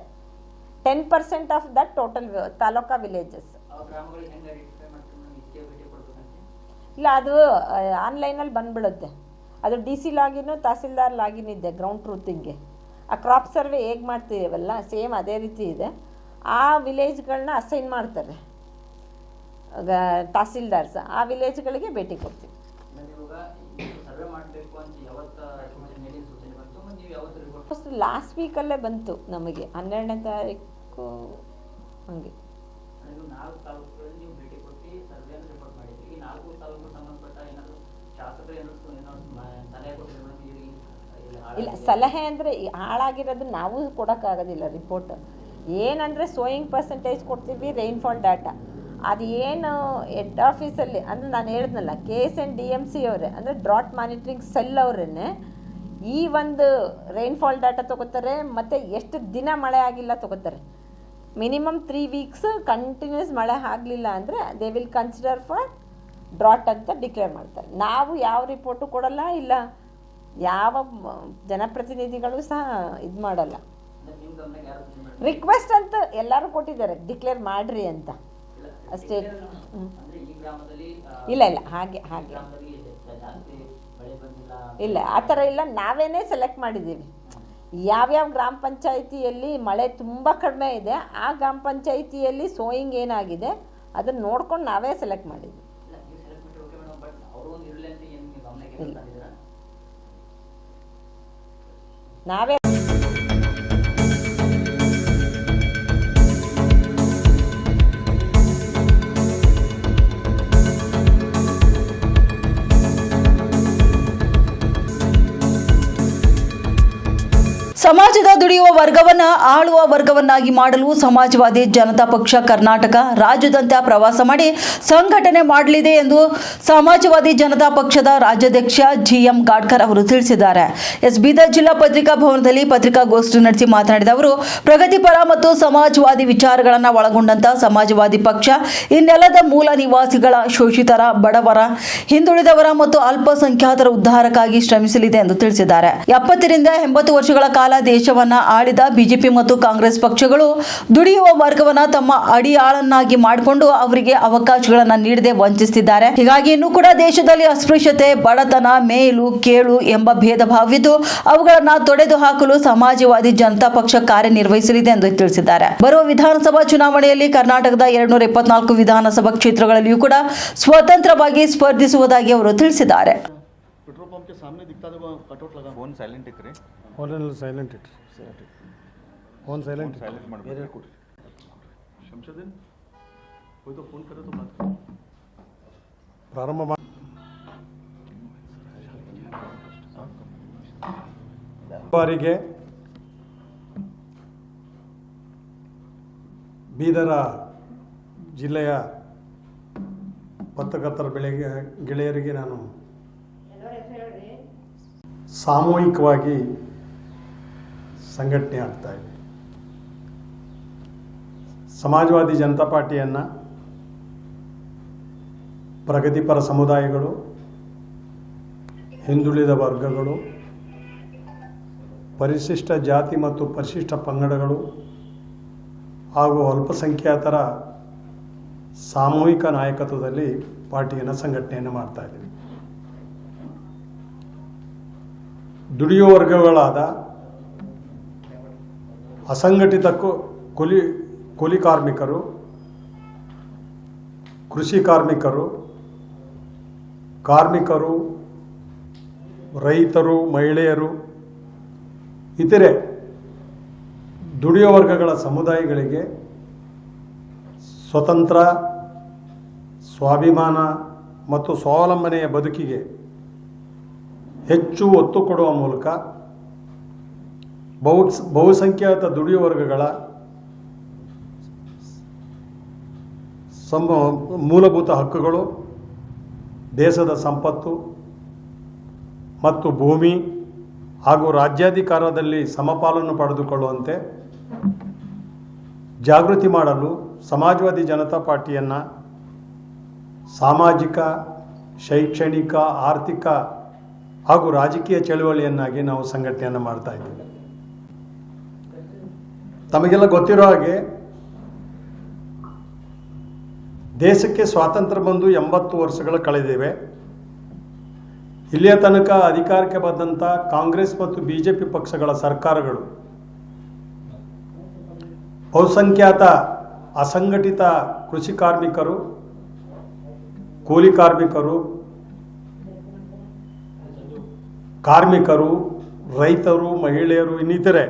10% of that total taluka villages. ಇಲ್ಲ, ಅದು ಆನ್ಲೈನಲ್ಲಿ ಬಂದ್ಬಿಡುತ್ತೆ. ಅದು DC ಲಾಗಿನು ತಹಸೀಲ್ದಾರ್ ಲಾಗಿನ್ ಇದೆ ಗ್ರೌಂಡ್ ಟ್ರೂತಿಂಗ್ಗೆ. ಆ ಕ್ರಾಪ್ ಸರ್ವೆ ಹೇಗೆ ಮಾಡ್ತೀವಲ್ಲ ಸೇಮ್ ಅದೇ ರೀತಿ ಇದೆ. ಆ ವಿಲೇಜ್ಗಳನ್ನ ಅಸೈನ್ ಮಾಡ್ತಾರೆ ತಹಸೀಲ್ದಾರ್ಸ್. ಆ ವಿಲೇಜ್ಗಳಿಗೆ ಭೇಟಿ ಕೊಡ್ತೀವಿ. ಲಾಸ್ಟ್ ವೀಕಲ್ಲೇ ಬಂತು ನಮಗೆ, 12ನೇ ತಾರೀಕು ಹಂಗೆ. ಇಲ್ಲ, ಸಲಹೆ ಅಂದರೆ ಹಾಳಾಗಿರೋದು ನಾವು ಕೊಡೋಕ್ಕಾಗೋದಿಲ್ಲ ರಿಪೋರ್ಟ್. ಏನಂದರೆ ಸೋಯಿಂಗ್ ಪರ್ಸೆಂಟೇಜ್ ಕೊಡ್ತೀವಿ, ರೈನ್ಫಾಲ್ ಡಾಟಾ. ಅದು ಏನು ಹೆಡ್ ಆಫೀಸಲ್ಲಿ ಅಂದರೆ ನಾನು ಹೇಳಿದ್ನಲ್ಲ KSNDMC ಅವರೇ ಅಂದರೆ ಡ್ರಾಟ್ ಮಾನಿಟ್ರಿಂಗ್ ಸೆಲ್ ಅವರೇ ಈ ಒಂದು ರೈನ್ಫಾಲ್ ಡಾಟಾ ತೊಗೋತಾರೆ ಮತ್ತು ಎಷ್ಟು ದಿನ ಮಳೆ ಆಗಿಲ್ಲ ತೊಗೋತಾರೆ. ಮಿನಿಮಮ್ 3 ವೀಕ್ಸ್ ಕಂಟಿನ್ಯೂಸ್ ಮಳೆ ಆಗಲಿಲ್ಲ ಅಂದರೆ they will consider for drought ಅಂತ ಡಿಕ್ಲೇರ್ ಮಾಡ್ತಾರೆ. ನಾವು ಯಾವ ರಿಪೋರ್ಟು ಕೊಡಲ್ಲ, ಇಲ್ಲ ಯಾವ ಜನಪ್ರತಿನಿಧಿಗಳು ಸಹ ಇದು ಮಾಡಲ್ಲ. ರಿಕ್ವೆಸ್ಟ್ ಅಂತ ಎಲ್ಲರೂ ಕೊಟ್ಟಿದ್ದಾರೆ ಡಿಕ್ಲೇರ್ ಮಾಡಿರಿ ಅಂತ ಅಷ್ಟೇ. ಇಲ್ಲ ಹಾಗೆ ಇಲ್ಲ, ಆ ಥರ ಇಲ್ಲ. ನಾವೇನೇ ಸೆಲೆಕ್ಟ್ ಮಾಡಿದ್ದೀವಿ. ಯಾವ್ಯಾವ ಗ್ರಾಮ ಪಂಚಾಯಿತಿಯಲ್ಲಿ ಮಳೆ ತುಂಬ ಕಡಿಮೆ ಇದೆ ಆ ಗ್ರಾಮ ಪಂಚಾಯಿತಿಯಲ್ಲಿ ಸೋಯಿಂಗ್ ಏನಾಗಿದೆ ಅದನ್ನು ನೋಡ್ಕೊಂಡು ನಾವೇ ಸೆಲೆಕ್ಟ್ ಮಾಡಿದ್ವಿ. ನಾವೇ ಸಮಾಜದ ದುಡಿಯುವ ವರ್ಗವನ್ನ ಆಳುವ ವರ್ಗವನ್ನಾಗಿ ಮಾಡಲು ಸಮಾಜವಾದಿ ಜನತಾ ಪಕ್ಷ ಕರ್ನಾಟಕ ರಾಜ್ಯಾದ್ಯಂತ ಪ್ರವಾಸ ಮಾಡಿ ಸಂಘಟನೆ ಮಾಡಲಿದೆ ಎಂದು ಸಮಾಜವಾದಿ ಜನತಾ ಪಕ್ಷದ ರಾಜ್ಯಾಧ್ಯಕ್ಷ ಜಿಎಂ ಗಾಡ್ಕರ್ ಅವರು ತಿಳಿಸಿದ್ದಾರೆ. ಬೀದರ್ ಜಿಲ್ಲಾ ಪತ್ರಿಕಾ ಭವನದಲ್ಲಿ ಪತ್ರಿಕಾಗೋಷ್ಠಿ ನಡೆಸಿ ಮಾತನಾಡಿದ ಅವರು, ಪ್ರಗತಿಪರ ಮತ್ತು ಸಮಾಜವಾದಿ ವಿಚಾರಗಳನ್ನು ಒಳಗೊಂಡಂತ ಸಮಾಜವಾದಿ ಪಕ್ಷ ಈ ನೆಲದ ಮೂಲ ನಿವಾಸಿಗಳ, ಶೋಷಿತರ, ಬಡವರ, ಹಿಂದುಳಿದವರ ಮತ್ತು ಅಲ್ಪಸಂಖ್ಯಾತರ ಉದ್ಧಾರಕ್ಕಾಗಿ ಶ್ರಮಿಸಲಿದೆ ಎಂದು ತಿಳಿಸಿದ್ದಾರೆ. 70 ರಿಂದ 80 ವರ್ಷಗಳ ಕಾಲ ದೇಶವನ್ನ ಆಳಿದ ಬಿಜೆಪಿ ಮತ್ತು ಕಾಂಗ್ರೆಸ್ ಪಕ್ಷಗಳು ದುಡಿಯುವ ವರ್ಗವನ್ನ ತಮ್ಮ ಅಡಿಯಾಳನ್ನಾಗಿ ಮಾಡಿಕೊಂಡು ಅವರಿಗೆ ಅವಕಾಶಗಳನ್ನು ನೀಡದೆ ವಂಚಿಸುತ್ತಿದ್ದಾರೆ. ಹೀಗಾಗಿ ಇನ್ನೂ ಕೂಡ ದೇಶದಲ್ಲಿ ಅಸ್ಪೃಶ್ಯತೆ, ಬಡತನ, ಮೇಲು ಕೀಳು ಎಂಬ ಭೇದ ಭಾವವಿದ್ದು ಅವುಗಳನ್ನು ತೊಡೆದು ಹಾಕಲು ಸಮಾಜವಾದಿ ಜನತಾ ಪಕ್ಷ ಕಾರ್ಯನಿರ್ವಹಿಸಲಿದೆ ಎಂದು ತಿಳಿಸಿದ್ದಾರೆ. ಬರುವ ವಿಧಾನಸಭಾ ಚುನಾವಣೆಯಲ್ಲಿ ಕರ್ನಾಟಕದ 224 ವಿಧಾನಸಭಾ ಕ್ಷೇತ್ರಗಳಲ್ಲಿಯೂ ಕೂಡ ಸ್ವತಂತ್ರವಾಗಿ ಸ್ಪರ್ಧಿಸುವುದಾಗಿ ಅವರು ತಿಳಿಸಿದ್ದಾರೆ. पेट्रोल पंप के सामने दिखता था कटआउट लगा ಫೋನ್ ಸೈಲೆಂಟ್ ಇಕ್ರಿ ಸೈಲೆಂಟ್ ಇಟ್ಟು फोन साइलेंट ಸೈಲೆಂಟ್ ಮಾಡಬೇಕು. शमशुद्दीन कोई तो फोन करे तो बात करो. प्रारंभ ಬಾರಿಗೆ ಬೀದರ ಜಿಲ್ಲೆಯ ಪತ್ರಕರ್ತರ ಗೆಳೆಯರಿಗೆ ನಾನು ಸಾಮೂಹಿಕವಾಗಿ ಸಂಘಟನೆ ಆಗ್ತಾ ಇದೆ. ಸಮಾಜವಾದಿ ಜನತಾ ಪಾರ್ಟಿಯನ್ನು ಪ್ರಗತಿಪರ ಸಮುದಾಯಗಳು, ಹಿಂದುಳಿದ ವರ್ಗಗಳು, ಪರಿಶಿಷ್ಟ ಜಾತಿ ಮತ್ತು ಪರಿಶಿಷ್ಟ ಪಂಗಡಗಳು ಹಾಗೂ ಅಲ್ಪಸಂಖ್ಯಾತರ ಸಾಮೂಹಿಕ ನಾಯಕತ್ವದಲ್ಲಿ ಪಾರ್ಟಿಯನ್ನು ಸಂಘಟನೆಯನ್ನು ಮಾಡ್ತಾ ಇದ್ದೀವಿ. ದುಡಿಯುವ ವರ್ಗಗಳಾದ ಅಸಂಘಟಿತ ಕೂಲಿ ಕಾರ್ಮಿಕರು, ಕೃಷಿ ಕಾರ್ಮಿಕರು, ರೈತರು, ಮಹಿಳೆಯರು, ಇತರೆ ದುಡಿಯುವ ವರ್ಗಗಳ ಸಮುದಾಯಗಳಿಗೆ ಸ್ವತಂತ್ರ, ಸ್ವಾಭಿಮಾನ ಮತ್ತು ಸ್ವಾವಲಂಬನೆಯ ಬದುಕಿಗೆ ಹೆಚ್ಚು ಒತ್ತು ಕೊಡುವ ಮೂಲಕ ಬಹುಸಂಖ್ಯಾತ ದುಡಿಯುವ ವರ್ಗಗಳ ಮೂಲಭೂತ ಹಕ್ಕುಗಳು, ದೇಶದ ಸಂಪತ್ತು ಮತ್ತು ಭೂಮಿ ಹಾಗೂ ರಾಜ್ಯಾಧಿಕಾರದಲ್ಲಿ ಸಮಪಾಲನ್ನು ಪಡೆದುಕೊಳ್ಳುವಂತೆ ಜಾಗೃತಿ ಮಾಡಲು ಸಮಾಜವಾದಿ ಜನತಾ ಪಾರ್ಟಿಯನ್ನು ಸಾಮಾಜಿಕ, ಶೈಕ್ಷಣಿಕ, ಆರ್ಥಿಕ ಹಾಗೂ ರಾಜಕೀಯ ಚಳವಳಿಯನ್ನಾಗಿ ನಾವು ಸಂಘಟನೆಯನ್ನು ಮಾಡ್ತಾ ಇದ್ದೀವಿ. ತಮಗೆಲ್ಲ ಗೊತ್ತಿರೋ ಹಾಗೆ ದೇಶಕ್ಕೆ ಸ್ವಾತಂತ್ರ್ಯ ಬಂದು 80 ವರ್ಷಗಳು ಕಳೆದಿವೆ. ಇಲ್ಲಿಯ ತನಕ ಅಧಿಕಾರಕ್ಕೆ ಬಂದಂಥ ಕಾಂಗ್ರೆಸ್ ಮತ್ತು ಬಿಜೆಪಿ ಪಕ್ಷಗಳ ಸರ್ಕಾರಗಳು ಬಹುಸಂಖ್ಯಾತ ಅಸಂಘಟಿತ ಕೃಷಿ ಕಾರ್ಮಿಕರು, ಕೂಲಿ ಕಾರ್ಮಿಕರು, ರೈತರು, ಮಹಿಳೆಯರು, ಇನ್ನಿತರೆ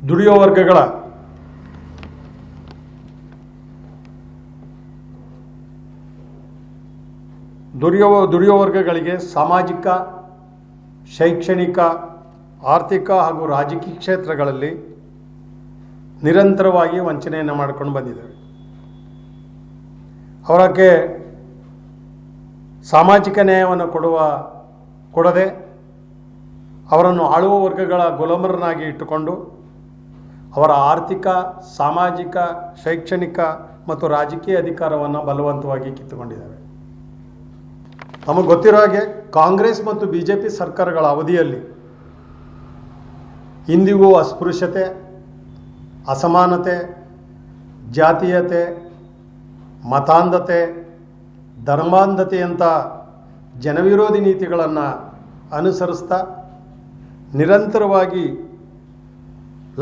ದುಡಿಯುವ ವರ್ಗಗಳ ದುಡಿಯುವ ವರ್ಗಗಳಿಗೆ ಸಾಮಾಜಿಕ, ಶೈಕ್ಷಣಿಕ, ಆರ್ಥಿಕ ಹಾಗೂ ರಾಜಕೀಯ ಕ್ಷೇತ್ರಗಳಲ್ಲಿ ನಿರಂತರವಾಗಿ ವಂಚನೆಯನ್ನು ಮಾಡಿಕೊಂಡು ಬಂದಿದ್ದೇವೆ. ಅವರಿಗೆ ಸಾಮಾಜಿಕ ನ್ಯಾಯವನ್ನು ಕೊಡದೆ ಅವರನ್ನು ಆಳುವ ವರ್ಗಗಳ ಗುಲಾಮರನ್ನಾಗಿ ಇಟ್ಟುಕೊಂಡು ಅವರ ಆರ್ಥಿಕ, ಸಾಮಾಜಿಕ, ಶೈಕ್ಷಣಿಕ ಮತ್ತು ರಾಜಕೀಯ ಅಧಿಕಾರವನ್ನು ಬಲವಂತವಾಗಿ ಕಿತ್ತುಕೊಂಡಿದ್ದೇವೆ. ನಮಗೆ ಗೊತ್ತಿರೋ ಹಾಗೆ ಕಾಂಗ್ರೆಸ್ ಮತ್ತು ಬಿಜೆಪಿ ಸರ್ಕಾರಗಳ ಅವಧಿಯಲ್ಲಿ ಇಂದಿಗೂ ಅಸ್ಪೃಶ್ಯತೆ, ಅಸಮಾನತೆ, ಜಾತೀಯತೆ, ಮತಾಂಧತೆ, ಧರ್ಮಾಂಧತೆಯಂಥ ಜನವಿರೋಧಿ ನೀತಿಗಳನ್ನು ಅನುಸರಿಸ್ತಾ ನಿರಂತರವಾಗಿ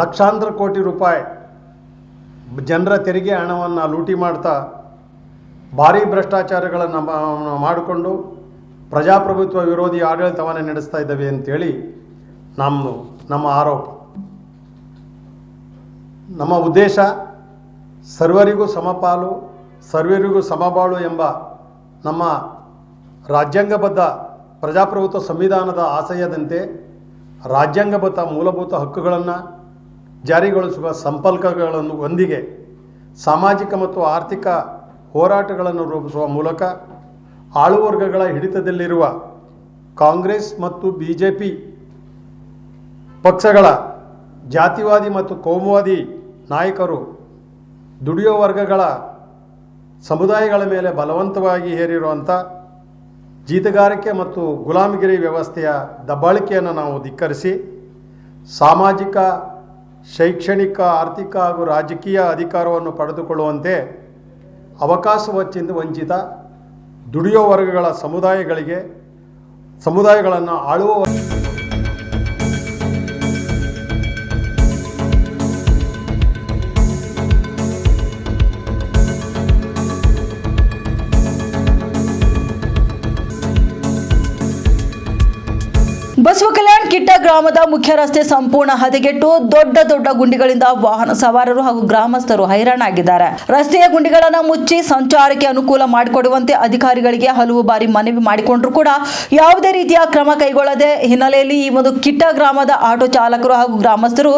ಲಕ್ಷಾಂತರ ಕೋಟಿ ರೂಪಾಯಿ ಜನರ ತೆರಿಗೆ ಹಣವನ್ನು ಲೂಟಿ ಮಾಡ್ತಾ ಭಾರೀ ಭ್ರಷ್ಟಾಚಾರಗಳನ್ನು ಮಾಡಿಕೊಂಡು ಪ್ರಜಾಪ್ರಭುತ್ವ ವಿರೋಧಿ ಆಡಳಿತವನ್ನು ನಡೆಸ್ತಾ ಇದ್ದಾವೆ ಅಂತೇಳಿ ನಮ್ಮ ಆರೋಪ. ನಮ್ಮ ಉದ್ದೇಶ ಸರ್ವರಿಗೂ ಸಮಪಾಲು, ಸರ್ವರಿಗೂ ಸಮಬಾಳು ಎಂಬ ನಮ್ಮ ರಾಜ್ಯಾಂಗಬದ್ಧ ಪ್ರಜಾಪ್ರಭುತ್ವ ಸಂವಿಧಾನದ ಆಶಯದಂತೆ ರಾಜ್ಯಾಂಗಬದ್ಧ ಮೂಲಭೂತ ಹಕ್ಕುಗಳನ್ನು ಜಾರಿಗೊಳಿಸುವ ಸಂಪರ್ಕಗಳನ್ನು ಒಂದಿಗೆ ಸಾಮಾಜಿಕ ಮತ್ತು ಆರ್ಥಿಕ ಹೋರಾಟಗಳನ್ನು ರೂಪಿಸುವ ಮೂಲಕ ಆಳುವರ್ಗಗಳ ಹಿಡಿತದಲ್ಲಿರುವ ಕಾಂಗ್ರೆಸ್ ಮತ್ತು BJP ಪಕ್ಷಗಳ ಜಾತಿವಾದಿ ಮತ್ತು ಕೋಮುವಾದಿ ನಾಯಕರು ದುಡಿಯೋ ವರ್ಗಗಳ ಸಮುದಾಯಗಳ ಮೇಲೆ ಬಲವಂತವಾಗಿ ಹೇರಿರುವಂಥ ಜೀತಗಾರಿಕೆ ಮತ್ತು ಗುಲಾಮಗಿರಿ ವ್ಯವಸ್ಥೆಯ ದಬ್ಬಾಳಿಕೆಯನ್ನು ನಾವು ಧಿಕ್ಕರಿಸಿ ಸಾಮಾಜಿಕ, ಶೈಕ್ಷಣಿಕ, ಆರ್ಥಿಕ ಹಾಗೂ ರಾಜಕೀಯ ಅಧಿಕಾರವನ್ನು ಪಡೆದುಕೊಳ್ಳುವಂತೆ ವಂಚಿತ ದುಡಿಯೋ ವರ್ಗಗಳ ಸಮುದಾಯಗಳನ್ನು ಆಳುವ ಬಸವ ಕಲ್ಯಾಣ್ ಕಿಟ್ಟ ಗ್ರಾಮದ ಮುಖ್ಯ ರಸ್ತೆ ಸಂಪೂರ್ಣ ಹದಗೆಟ್ಟು ದೊಡ್ಡ ದೊಡ್ಡ ಗುಂಡಿಗಳಿಂದ ವಾಹನ ಸವಾರರು ಹಾಗೂ ಗ್ರಾಮಸ್ಥರು ಹೈರಾಣಾಗಿದ್ದಾರೆ. ರಸ್ತೆಯ ಗುಂಡಿಗಳನ್ನು ಮುಚ್ಚಿ ಸಂಚಾರಕ್ಕೆ ಅನುಕೂಲ ಮಾಡಿಕೊಡುವಂತೆ ಅಧಿಕಾರಿಗಳಿಗೆ ಹಲವು ಬಾರಿ ಮನವಿ ಮಾಡಿಕೊಂಡರೂ ಕೂಡ ಯಾವುದೇ ರೀತಿಯ ಕ್ರಮ ಕೈಗೊಳ್ಳದೆ ಹಿನ್ನೆಲೆಯಲ್ಲಿ ಈ ಒಂದು ಕಿಟ್ಟ ಗ್ರಾಮದ ಆಟೋ ಚಾಲಕರು ಹಾಗೂ ಗ್ರಾಮಸ್ಥರು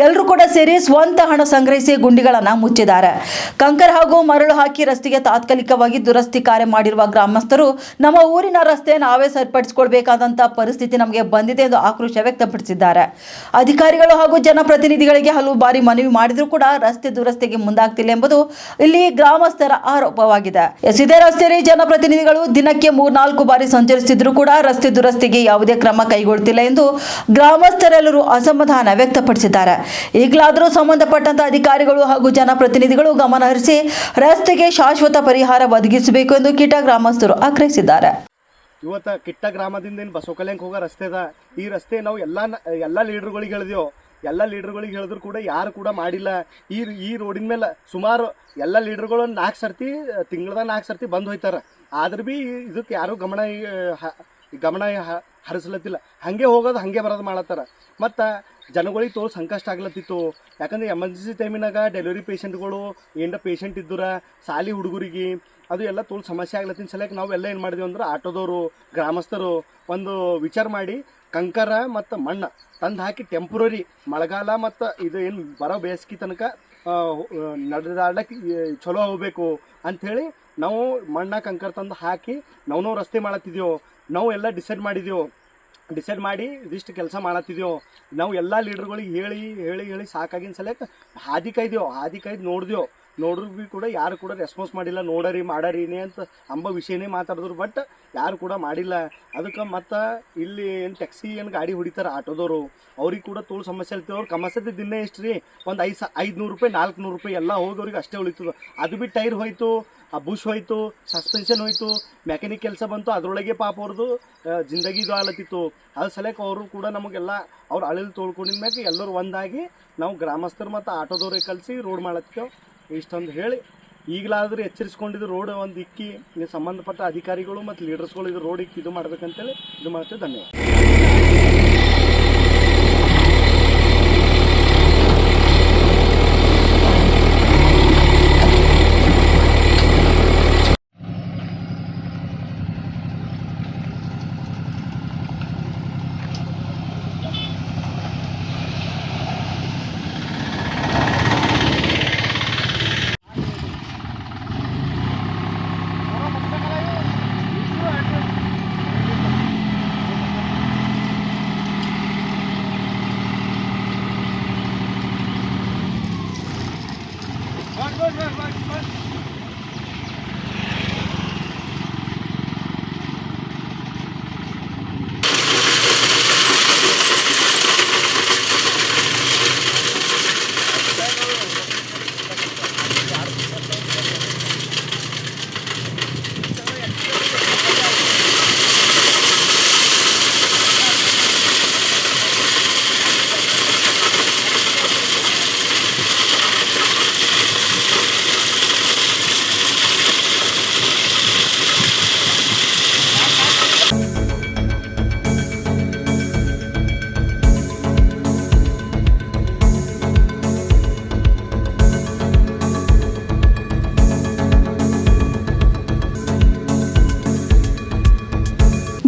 ಎಲ್ಲರೂ ಕೂಡ ಸೇರಿ ಸ್ವಂತ ಹಣ ಸಂಗ್ರಹಿಸಿ ಗುಂಡಿಗಳನ್ನು ಮುಚ್ಚಿದ್ದಾರೆ. ಕಂಕರ್ ಹಾಗೂ ಮರಳು ಹಾಕಿ ರಸ್ತೆಗೆ ತಾತ್ಕಾಲಿಕವಾಗಿ ದುರಸ್ತಿ ಕಾರ್ಯ ಮಾಡಿರುವ ಗ್ರಾಮಸ್ಥರು ನಮ್ಮ ಊರಿನ ರಸ್ತೆ ನಾವೇ ಸರಿಪಡಿಸಿಕೊಳ್ಬೇಕಾದಂತ ಪರಿಸ್ಥಿತಿ ನಮಗೆ ಬಂದಿದೆ ಎಂದು ಆಕ್ರೋಶ ವ್ಯಕ್ತಪಡಿಸಿದ್ದಾರೆ. ಅಧಿಕಾರಿಗಳು ಹಾಗೂ ಜನಪ್ರತಿನಿಧಿಗಳಿಗೆ ಹಲವು ಬಾರಿ ಮನವಿ ಮಾಡಿದರೂ ಕೂಡ ರಸ್ತೆ ದುರಸ್ತಿಗೆ ಮುಂದಾಗ್ತಿಲ್ಲ ಎಂಬುದು ಇಲ್ಲಿ ಗ್ರಾಮಸ್ಥರ ಆರೋಪವಾಗಿದೆ. ಇದೇ ರಸ್ತೆಯಲ್ಲಿ ಜನಪ್ರತಿನಿಧಿಗಳು ದಿನಕ್ಕೆ 3-4 ಬಾರಿ ಸಂಚರಿಸಿದ್ರು ಕೂಡ ರಸ್ತೆ ದುರಸ್ತಿಗೆ ಯಾವುದೇ ಕ್ರಮ ಕೈಗೊಳ್ಳುತ್ತಿಲ್ಲ ಎಂದು ಗ್ರಾಮಸ್ಥರೆಲ್ಲರೂ ಅಸಮಾಧಾನ ವ್ಯಕ್ತಪಡಿಸಿದ್ದಾರೆ. ಈಗಲಾದರೂ ಸಂಬಂಧಪಟ್ಟಂತ ಅಧಿಕಾರಿಗಳು ಹಾಗೂ ಜನಪ್ರತಿನಿಧಿಗಳು ಗಮನ ಹರಿಸಿ ರಸ್ತೆಗೆ ಶಾಶ್ವತ ಪರಿಹಾರ ಒದಗಿಸಬೇಕು ಎಂದು ಕಿಟ್ಟ ಗ್ರಾಮಸ್ಥರು ಆಗ್ರಹಿಸಿದ್ದಾರೆ. ಇವತ್ತು ಕಿಟ್ಟ ಗ್ರಾಮದಿಂದ ಏನು ಬಸವ ಕಲ್ಯಾಣಕ್ಕೆ ಹೋಗೋ ರಸ್ತೆ ಅದ. ಈ ರಸ್ತೆ ನಾವು ಎಲ್ಲ ಲೀಡರ್ಗಳಿಗೆ ಹೇಳಿದೆವು. ಎಲ್ಲ ಲೀಡರ್ಗಳಿಗೆ ಹೇಳಿದ್ರು ಕೂಡ ಯಾರು ಕೂಡ ಮಾಡಿಲ್ಲ. ಈ ರೋಡಿನ ಮೇಲೆ ಸುಮಾರು ಎಲ್ಲ ಲೀಡರ್ಗಳು 4 ಸರ್ತಿ ತಿಂಗಳದಾಗ 4 ಸರ್ತಿ ಬಂದು ಹೋಯ್ತಾರೆ. ಆದ್ರೆ ಭೀ ಇದಕ್ಕೆ ಯಾರೂ ಗಮನ ಹರಿಸ್ಲತ್ತಿಲ್ಲ. ಹಾಗೆ ಹೋಗೋದು ಹಾಗೆ ಬರೋದು ಮಾಡತ್ತಾರ. ಮತ್ತು ಜನಗಳಿಗೆ ತೋಲ್ ಸಂಕಷ್ಟ ಆಗ್ಲತ್ತಿತ್ತು. ಯಾಕಂದ್ರೆ ಎಮರ್ಜೆನ್ಸಿ ಟೈಮಿನಾಗ ಡೆಲಿವರಿ ಪೇಷಂಟ್ಗಳು ಏನರ ಪೇಷಂಟ್ ಇದ್ದರ ಸಾಲಿ ಹುಡುಗರಿಗೆ ಅದು ಎಲ್ಲ ತೋಲ್ ಸಮಸ್ಯೆ ಆಗ್ಲತ್ತಿನ ಸಲಕ್ಕೆ ನಾವೆಲ್ಲ ಏನು ಮಾಡಿದ್ವಿ ಅಂದ್ರೆ ಆಟೋದವರು ಗ್ರಾಮಸ್ಥರು ಒಂದು ವಿಚಾರ ಮಾಡಿ ಕಂಕರ ಮತ್ತು ಮಣ್ಣು ತಂದು ಹಾಕಿ ಟೆಂಪ್ರರಿ ಮಳೆಗಾಲ ಮತ್ತು ಇದು ಏನು ಬರೋ ಬೇಸಿಗೆ ತನಕ ನಡೆದಾಡಕ್ಕೆ ಚಲೋ ಹೋಗಬೇಕು ಅಂಥೇಳಿ ನಾವು ಮಣ್ಣ ಕಂಕರ ತಂದು ಹಾಕಿ ನಾವು ರಸ್ತೆ ಮಾಡತ್ತಿದ್ದೆವು. ನಾವು ಎಲ್ಲ ಡಿಸೈಡ್ ಮಾಡಿ ಇದಿಷ್ಟು ಕೆಲಸ ಮಾಡತ್ತಿದ್ದೆವು. ನಾವು ಎಲ್ಲ ಲೀಡರ್ಗಳಿಗೆ ಹೇಳಿ ಸಾಕಾಗಿನ ಸಲಕ್ಕೆ ಹಾದಿ ಕಾಯ್ದು ನೋಡ್ರು ಭೀ ಕೂಡ ಯಾರು ಕೂಡ ರೆಸ್ಪಾನ್ಸ್ ಮಾಡಿಲ್ಲ. ನೋಡರಿ ಮಾಡಾರಿನೇ ಅಂತ ಅಂಬ ವಿಷಯನೇ ಮಾತಾಡಿದ್ರು. ಬಟ್ ಯಾರು ಕೂಡ ಮಾಡಿಲ್ಲ. ಅದಕ್ಕೆ ಮತ್ತು ಇಲ್ಲಿ ಏನು ಟ್ಯಾಕ್ಸಿ ಏನು ಗಾಡಿ ಹೊಡಿತಾರೆ ಆಟೋದವರು ಅವ್ರಿಗೆ ಕೂಡ ತೋಳು ಸಮಸ್ಯೆ ಇರ್ತೀವಿ. ಅವ್ರು ಕಮಸದ ದಿನ ಎಷ್ಟು ರೀ ಒಂದು 500 ರೂಪಾಯಿ 400 ರೂಪಾಯಿ ಎಲ್ಲ ಹೋಗೋರಿಗೆ ಅಷ್ಟೇ ಉಳಿತದೆ. ಅದು ಬಿಟ್ಟು ಟೈರ್ ಹೋಯ್ತು, ಆ ಬುಷ್ ಹೋಯ್ತು, ಸಸ್ಪೆನ್ಷನ್ ಹೋಯ್ತು, ಮೆಕ್ಯಾನಿಕ್ ಕೆಲಸ ಬಂತು. ಅದರೊಳಗೆ ಪಾಪ ಅವ್ರದ್ದು ಜಿಂದಗಿ ಇದು ಆಲತ್ತಿತ್ತು. ಅದು ಸಲಕ್ಕೆ ಅವರು ಕೂಡ ನಮಗೆಲ್ಲ ಅವ್ರು ಅಳಿಲ್ ತೋಳ್ಕೊಂಡಿದ ಮ್ಯಾಗೆ ಎಲ್ಲರೂ ಒಂದಾಗಿ ನಾವು ಗ್ರಾಮಸ್ಥರು ಮತ್ತು ಆಟೋದವ್ರಿಗೆ ಕಲಿಸಿ ರೋಡ್ ಮಾಡತ್ತಿದ್ದೆವು. ಇಷ್ಟೊಂದು ಹೇಳಿ ಈಗಲಾದರೂ ಎಚ್ಚರಿಸ್ಕೊಂಡಿದ್ದು ರೋಡ್ ಒಂದು ಇಕ್ಕಿ ಸಂಬಂಧಪಟ್ಟ ಅಧಿಕಾರಿಗಳು ಮತ್ತು ಲೀಡರ್ಸ್ಗಳು ಇದು ರೋಡ್ ಇಕ್ಕಿ ಇದು ಮಾಡ್ಬೇಕಂತೇಳಿ ಇದು ಮಾಡ್ತೇವೆ. ಧನ್ಯವಾದ.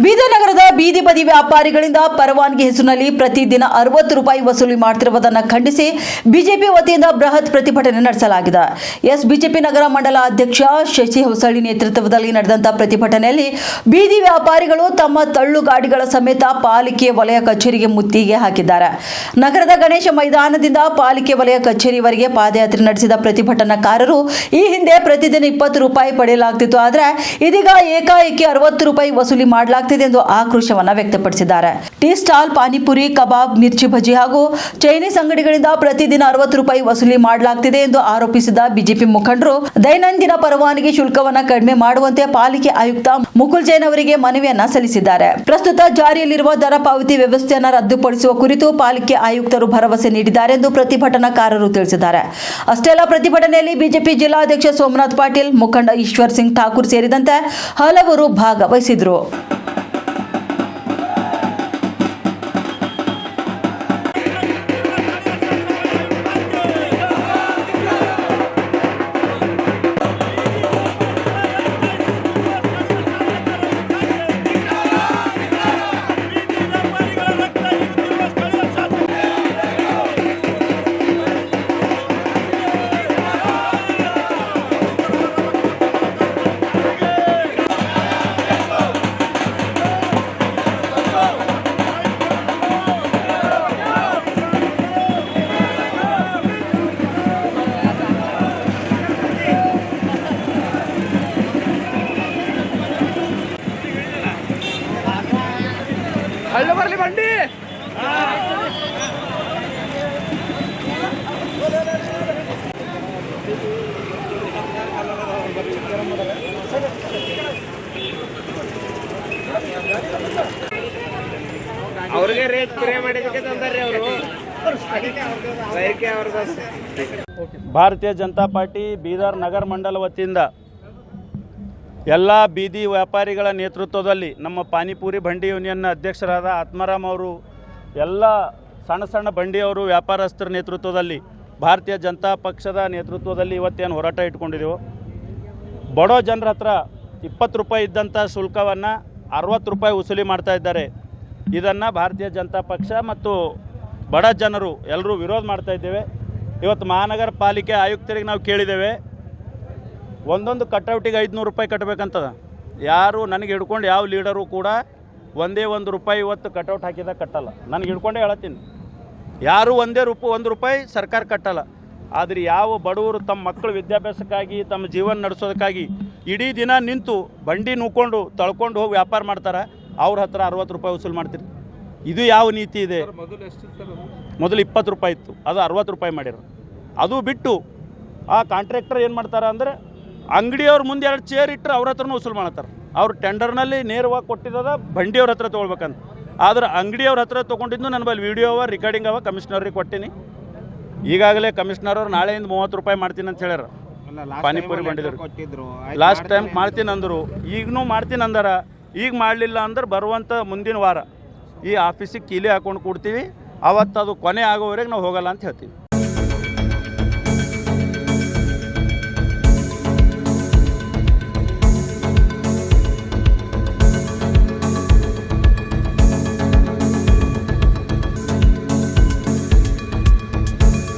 ಬೀದರ್ ನಗರದ ಬೀದಿ ಬದಿ ವ್ಯಾಪಾರಿಗಳಿಂದ ಪರವಾನಗಿ ಹೆಸರಿನಲ್ಲಿ ಪ್ರತಿದಿನ 60 ರೂಪಾಯಿ ವಸೂಲಿ ಮಾಡುತ್ತಿರುವುದನ್ನು ಖಂಡಿಸಿ ಬಿಜೆಪಿ ವತಿಯಿಂದ ಬೃಹತ್ ಪ್ರತಿಭಟನೆ ನಡೆಸಲಾಗಿದೆ. ಬಿಜೆಪಿ ನಗರ ಮಂಡಲ ಅಧ್ಯಕ್ಷ ಶಶಿ ಹೊಸಳ್ಳಿ ನೇತೃತ್ವದಲ್ಲಿ ನಡೆದಂತಹ ಪ್ರತಿಭಟನೆಯಲ್ಲಿ ಬೀದಿ ವ್ಯಾಪಾರಿಗಳು ತಮ್ಮ ತಳ್ಳು ಗಾಡಿಗಳ ಸಮೇತ ಪಾಲಿಕೆ ವಲಯ ಕಚೇರಿಗೆ ಮುತ್ತಿಗೆ ಹಾಕಿದ್ದಾರೆ. ನಗರದ ಗಣೇಶ ಮೈದಾನದಿಂದ ಪಾಲಿಕೆ ವಲಯ ಕಚೇರಿವರೆಗೆ ಪಾದಯಾತ್ರೆ ನಡೆಸಿದ ಪ್ರತಿಭಟನಾಕಾರರು ಈ ಹಿಂದೆ ಪ್ರತಿದಿನ 20 ರೂಪಾಯಿ ಪಡೆಯಲಾಗುತ್ತಿತ್ತು, ಆದರೆ ಇದೀಗ ಏಕಾಏಕಿ 60 ರೂಪಾಯಿ ವಸೂಲಿ ಮಾಡಲಾಗುತ್ತಿದೆ ಎಂದು ಆಕ್ರೋಶವನ್ನ ವ್ಯಕ್ತಪಡಿಸಿದ್ದಾರೆ. ಟೀ ಸ್ಟಾಲ್, ಪಾನಿಪುರಿ, ಕಬಾಬ್, ಮಿರ್ಚಿ ಬಜ್ಜಿ ಹಾಗೂ ಚೈನೀಸ್ ಅಂಗಡಿಗಳಿಂದ ಪ್ರತಿದಿನ 60 ರೂಪಾಯಿ ವಸೂಲಿ ಮಾಡಲಾಗುತ್ತಿದೆ ಎಂದು ಆರೋಪಿಸಿದ ಬಿಜೆಪಿ ಮುಖಂಡರು ದೈನಂದಿನ ಪರವಾನಗಿ ಶುಲ್ಕವನ್ನು ಕಡಿಮೆ ಮಾಡುವಂತೆ ಪಾಲಿಕೆ ಆಯುಕ್ತ ಮುಕುಲ್ ಜೈನ್ ಅವರಿಗೆ ಮನವಿಯನ್ನ ಸಲ್ಲಿಸಿದ್ದಾರೆ. ಪ್ರಸ್ತುತ ಜಾರಿಯಲ್ಲಿರುವ ದರ ಪಾವತಿ ವ್ಯವಸ್ಥೆಯನ್ನು ರದ್ದುಪಡಿಸುವ ಕುರಿತು ಪಾಲಿಕೆ ಆಯುಕ್ತರು ಭರವಸೆ ನೀಡಿದ್ದಾರೆ ಎಂದು ಪ್ರತಿಭಟನಾಕಾರರು ತಿಳಿಸಿದ್ದಾರೆ. ಅಷ್ಟೇ ಅಲ್ಲ, ಪ್ರತಿಭಟನೆಯಲ್ಲಿ ಬಿಜೆಪಿ ಜಿಲ್ಲಾಧ್ಯಕ್ಷ ಸೋಮನಾಥ್ ಪಾಟೀಲ್, ಮುಖಂಡ ಈಶ್ವರ್ ಸಿಂಗ್ ಠಾಕೂರ್ ಸೇರಿದಂತೆ ಹಲವರು ಭಾಗವಹಿಸಿದರು. ಅವ್ರಿಗೆ ರೇಟ್ ಪಿರೇ ಮಾಡಿದಕ್ಕೆ ತಂದಾರ್ರಿ ಅವರು. ಭಾರತೀಯ ಜನತಾ ಪಾರ್ಟಿ ಬೀದರ್ ನಗರ ಮಂಡಲ ವತಿಯಿಂದ ಎಲ್ಲ ಬೀದಿ ವ್ಯಾಪಾರಿಗಳ ನೇತೃತ್ವದಲ್ಲಿ ನಮ್ಮ ಪಾನಿಪುರಿ ಬಂಡಿ ಯೂನಿಯನ್ನ ಅಧ್ಯಕ್ಷರಾದ ಆತ್ಮಾರಾಮ್ ಅವರು, ಎಲ್ಲ ಸಣ್ಣ ಸಣ್ಣ ಬಂಡಿಯವರು ವ್ಯಾಪಾರಸ್ಥರ ನೇತೃತ್ವದಲ್ಲಿ ಭಾರತೀಯ ಜನತಾ ಪಕ್ಷದ ನೇತೃತ್ವದಲ್ಲಿ ಇವತ್ತೇನು ಹೋರಾಟ ಇಟ್ಕೊಂಡಿದ್ದೆವು. ಬಡೋ ಜನರ ಹತ್ರ 20 ರೂಪಾಯಿ ಇದ್ದಂಥ ಶುಲ್ಕವನ್ನು 60 ರೂಪಾಯಿ ವಸೂಲಿ ಮಾಡ್ತಾ ಇದ್ದಾರೆ. ಇದನ್ನು ಭಾರತೀಯ ಜನತಾ ಪಕ್ಷ ಮತ್ತು ಬಡ ಜನರು ಎಲ್ಲರೂ ವಿರೋಧ ಮಾಡ್ತಾ ಇದ್ದೇವೆ. ಇವತ್ತು ಮಹಾನಗರ ಪಾಲಿಕೆ ಆಯುಕ್ತರಿಗೆ ನಾವು ಕೇಳಿದ್ದೇವೆ, ಒಂದೊಂದು ಕಟೌಟಿಗೆ 500 ರೂಪಾಯಿ ಕಟ್ಟಬೇಕಂತದ. ಯಾರು ನನಗೆ ಹಿಡ್ಕೊಂಡು ಯಾವ ಲೀಡರು ಕೂಡ ಒಂದೇ 1 ರೂಪಾಯಿ ಇವತ್ತು ಕಟೌಟ್ ಹಾಕಿದಾಗ ಕಟ್ಟಲ್ಲ. ನನಗೆ ಹಿಡ್ಕೊಂಡೇ ಹೇಳತ್ತೀನಿ, ಯಾರು 1 ರೂಪಾಯಿ ಸರ್ಕಾರ ಕಟ್ಟಲ್ಲ. ಆದರೆ ಯಾವ ಬಡವರು ತಮ್ಮ ಮಕ್ಕಳ ವಿದ್ಯಾಭ್ಯಾಸಕ್ಕಾಗಿ, ತಮ್ಮ ಜೀವನ ನಡೆಸೋದಕ್ಕಾಗಿ ಇಡೀ ದಿನ ನಿಂತು ಬಂಡಿ ನೂಕೊಂಡು ತಳ್ಕೊಂಡು ಹೋಗಿ ವ್ಯಾಪಾರ ಮಾಡ್ತಾರೆ, ಅವ್ರ ಹತ್ರ 60 ರೂಪಾಯಿ ವಸೂಲು ಮಾಡ್ತೀರಿ. ಇದು ಯಾವ ನೀತಿ ಇದೆ? ಮೊದಲು 20 ರೂಪಾಯಿ ಇತ್ತು, ಅದು 60 ರೂಪಾಯಿ ಮಾಡಿರೋ. ಅದು ಬಿಟ್ಟು ಆ ಕಾಂಟ್ರಾಕ್ಟರ್ ಏನು ಮಾಡ್ತಾರೆ ಅಂದರೆ, ಅಂಗಡಿಯವ್ರ ಮುಂದೆ 2 ಚೇರ್ ಇಟ್ಟರೆ ಅವ್ರ ಹತ್ರನೂ ವಸೂಲು ಮಾಡ್ತಾರೆ. ಅವ್ರು ಟೆಂಡರ್ನಲ್ಲಿ ನೇರವಾಗಿ ಕೊಟ್ಟಿದ್ದದ ಬಂಡಿಯವ್ರ ಹತ್ರ ತೊಗೊಳ್ಬೇಕಂತ. ಆದ್ರೆ ಅಂಗಡಿಯವ್ರ ಹತ್ರ ತೊಗೊಂಡಿದ್ದು ನನ್ನ ಬಳಿ ವಿಡಿಯೋ ಅವ, ರಿಕಾರ್ಡಿಂಗ್ ಅವ, ಕಮಿಷನರಿಗೆ ಕೊಟ್ಟಿನಿ. ಈಗಾಗಲೇ ಕಮಿಷನರ್ ಅವ್ರು ನಾಳೆಯಿಂದ 30 ರೂಪಾಯಿ ಮಾಡ್ತೀನಿ ಅಂತ ಹೇಳ್ಯಾರ. ಪಾನಿಪುರಿ ಬಂಡಿದ್ರು ಲಾಸ್ಟ್ ಟೈಮ್ ಮಾಡ್ತೀನಿ ಅಂದರು, ಈಗನೂ ಮಾಡ್ತೀನಿ ಅಂದಾರ. ಈಗ ಮಾಡಲಿಲ್ಲ ಅಂದ್ರೆ ಬರುವಂಥ ಮುಂದಿನ ವಾರ ಈ ಆಫೀಸಿಗೆ ಕೀಲಿ ಹಾಕೊಂಡು ಕೊಡ್ತೀವಿ. ಅವತ್ತು ಅದು ಕೊನೆ ಆಗೋವರೆಗೆ ನಾವು ಹೋಗಲ್ಲ ಅಂತ ಹೇಳ್ತೀವಿ.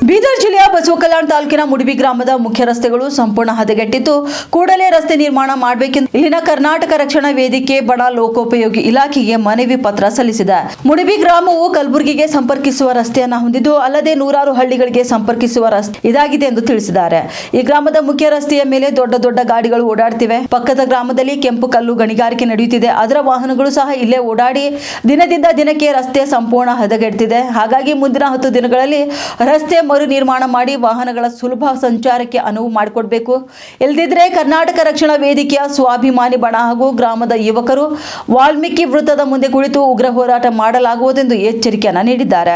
ಬೀದರ್ ಜಿಲ್ಲೆಯ ಬಸವಕಲ್ಯಾಣ ತಾಲೂಕಿನ ಮುಡಿಬಿ ಗ್ರಾಮದ ಮುಖ್ಯ ರಸ್ತೆಗಳು ಸಂಪೂರ್ಣ ಹದಗೆಟ್ಟಿದ್ದು, ಕೂಡಲೇ ರಸ್ತೆ ನಿರ್ಮಾಣ ಮಾಡಬೇಕೆಂದು ಇಲ್ಲಿನ ಕರ್ನಾಟಕ ರಕ್ಷಣಾ ವೇದಿಕೆ ಬಡ ಲೋಕೋಪಯೋಗಿ ಇಲಾಖೆಗೆ ಮನವಿ ಪತ್ರ ಸಲ್ಲಿಸಿದೆ. ಮುಡಿಬಿ ಗ್ರಾಮವು ಕಲಬುರಗಿಗೆ ಸಂಪರ್ಕಿಸುವ ರಸ್ತೆಯನ್ನು ಹೊಂದಿದ್ದು, ಅಲ್ಲದೆ ನೂರಾರು ಹಳ್ಳಿಗಳಿಗೆ ಸಂಪರ್ಕಿಸುವ ರಸ್ತೆ ಇದಾಗಿದೆ ಎಂದು ತಿಳಿಸಿದ್ದಾರೆ. ಈ ಗ್ರಾಮದ ಮುಖ್ಯ ರಸ್ತೆಯ ಮೇಲೆ ದೊಡ್ಡ ದೊಡ್ಡ ಗಾಡಿಗಳು ಓಡಾಡ್ತಿವೆ. ಪಕ್ಕದ ಗ್ರಾಮದಲ್ಲಿ ಕೆಂಪು ಕಲ್ಲು ಗಣಿಗಾರಿಕೆ ನಡೆಯುತ್ತಿದೆ. ಅದರ ವಾಹನಗಳು ಸಹ ಇಲ್ಲೇ ಓಡಾಡಿ ದಿನದಿಂದ ದಿನಕ್ಕೆ ರಸ್ತೆ ಸಂಪೂರ್ಣ ಹದಗೆಡ್ತಿದೆ. ಹಾಗಾಗಿ ಮುಂದಿನ 10 ದಿನಗಳಲ್ಲಿ ರಸ್ತೆ ಮರು ನಿರ್ಮಾಣ ಮಾಡಿ ವಾಹನಗಳ ಸುಲಭ ಸಂಚಾರಕ್ಕೆ ಅನುವು ಮಾಡಿಕೊಡಬೇಕು. ಇಲ್ಲದಿದ್ದರೆ ಕರ್ನಾಟಕ ರಕ್ಷಣಾ ವೇದಿಕೆಯ ಸ್ವಾಭಿಮಾನಿ ಬಣ ಹಾಗೂ ಗ್ರಾಮದ ಯುವಕರು ವಾಲ್ಮೀಕಿ ವೃತ್ತದ ಮುಂದೆ ಕುಳಿತು ಉಗ್ರ ಹೋರಾಟ ಮಾಡಲಾಗುವುದೆಂದು ಎಚ್ಚರಿಕೆಯನ್ನು ನೀಡಿದ್ದಾರೆ.